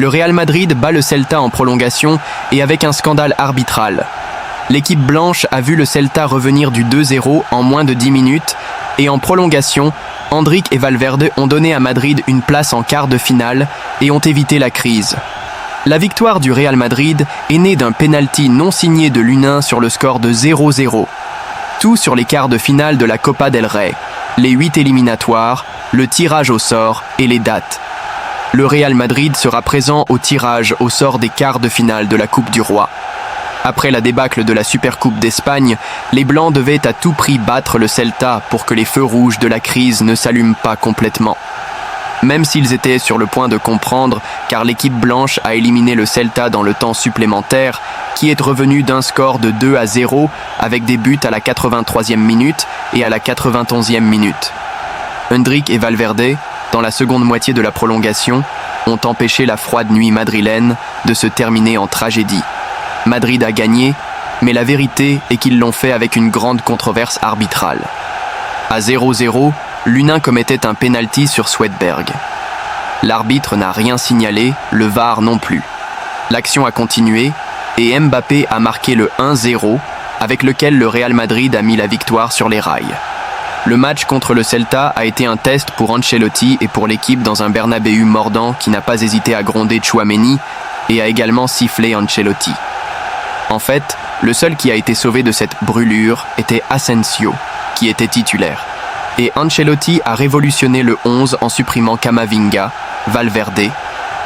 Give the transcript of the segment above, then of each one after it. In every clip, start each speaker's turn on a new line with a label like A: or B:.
A: Le Real Madrid bat le Celta en prolongation et avec un scandale arbitral. L'équipe blanche a vu le Celta revenir du 2-0 en moins de 10 minutes et en prolongation, Endrick et Valverde ont donné à Madrid une place en quart de finale et ont évité la crise. La victoire du Real Madrid est née d'un penalty non signé de Lunin sur le score de 0-0. Tout sur les quarts de finale de la Copa del Rey, les 8 éliminatoires, le tirage au sort et les dates. Le Real Madrid sera présent au tirage au sort des quarts de finale de la Coupe du Roi. Après la débâcle de la Supercoupe d'Espagne, les Blancs devaient à tout prix battre le Celta pour que les feux rouges de la crise ne s'allument pas complètement. Même s'ils étaient sur le point de comprendre, car l'équipe blanche a éliminé le Celta dans le temps supplémentaire, qui est revenu d'un score de 2-0 avec des buts à la 83e minute et à la 91e minute. Endrick et Valverde, dans la seconde moitié de la prolongation, ont empêché la froide nuit madrilène de se terminer en tragédie. Madrid a gagné, mais la vérité est qu'ils l'ont fait avec une grande controverse arbitrale. À 0-0, Lunin commettait un penalty sur Swedberg. L'arbitre n'a rien signalé, le VAR non plus. L'action a continué et Mbappé a marqué le 1-0 avec lequel le Real Madrid a mis la victoire sur les rails. Le match contre le Celta a été un test pour Ancelotti et pour l'équipe dans un Bernabéu mordant qui n'a pas hésité à gronder Tchouaméni et a également sifflé Ancelotti. En fait, le seul qui a été sauvé de cette brûlure était Asensio, qui était titulaire. Et Ancelotti a révolutionné le 11 en supprimant Camavinga, Valverde,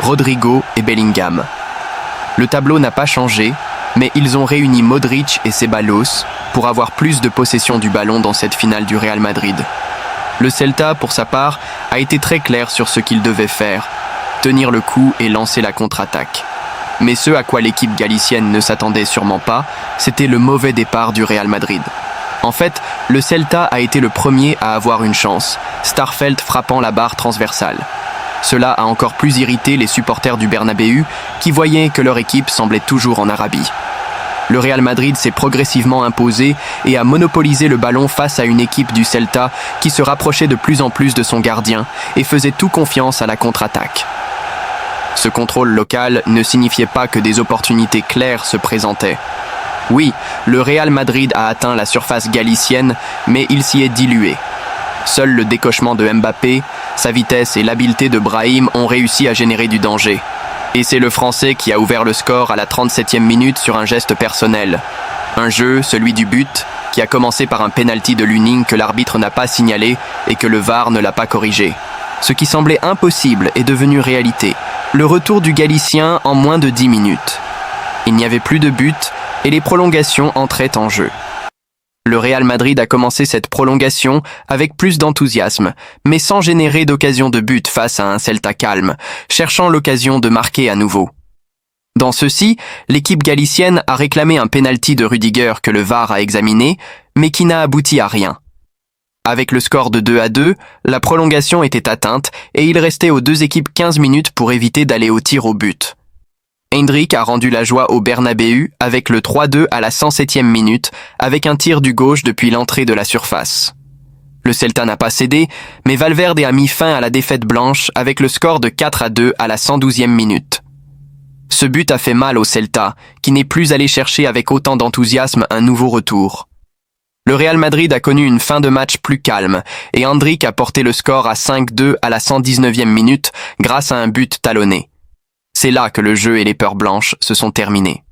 A: Rodrigo et Bellingham. Le tableau n'a pas changé, mais ils ont réuni Modric et Ceballos pour avoir plus de possession du ballon dans cette finale du Real Madrid. Le Celta, pour sa part, a été très clair sur ce qu'il devait faire, tenir le coup et lancer la contre-attaque. Mais ce à quoi l'équipe galicienne ne s'attendait sûrement pas, c'était le mauvais départ du Real Madrid. En fait, le Celta a été le premier à avoir une chance, Starfelt frappant la barre transversale. Cela a encore plus irrité les supporters du Bernabéu qui voyaient que leur équipe semblait toujours en Arabie. Le Real Madrid s'est progressivement imposé et a monopolisé le ballon face à une équipe du Celta qui se rapprochait de plus en plus de son gardien et faisait tout confiance à la contre-attaque. Ce contrôle local ne signifiait pas que des opportunités claires se présentaient. Oui, le Real Madrid a atteint la surface galicienne, mais il s'y est dilué. Seul le décochement de Mbappé, sa vitesse et l'habileté de Brahim ont réussi à générer du danger. Et c'est le Français qui a ouvert le score à la 37e minute sur un geste personnel. Un jeu, celui du but, qui a commencé par un penalty de Lunin que l'arbitre n'a pas signalé et que le VAR ne l'a pas corrigé. Ce qui semblait impossible est devenu réalité. Le retour du Galicien en moins de 10 minutes. Il n'y avait plus de but et les prolongations entraient en jeu. Le Real Madrid a commencé cette prolongation avec plus d'enthousiasme, mais sans générer d'occasion de but face à un Celta calme, cherchant l'occasion de marquer à nouveau. Dans ceci, l'équipe galicienne a réclamé un penalty de Rudiger que le VAR a examiné, mais qui n'a abouti à rien. Avec le score de 2-2, la prolongation était atteinte et il restait aux deux équipes 15 minutes pour éviter d'aller au tir au but. Endrick a rendu la joie au Bernabéu avec le 3-2 à la 107e minute, avec un tir du gauche depuis l'entrée de la surface. Le Celta n'a pas cédé, mais Valverde a mis fin à la défaite blanche avec le score de 4-2 à la 112e minute. Ce but a fait mal au Celta, qui n'est plus allé chercher avec autant d'enthousiasme un nouveau retour. Le Real Madrid a connu une fin de match plus calme, et Endrick a porté le score à 5-2 à la 119e minute grâce à un but talonné. C'est là que le jeu et les peurs blanches se sont terminés.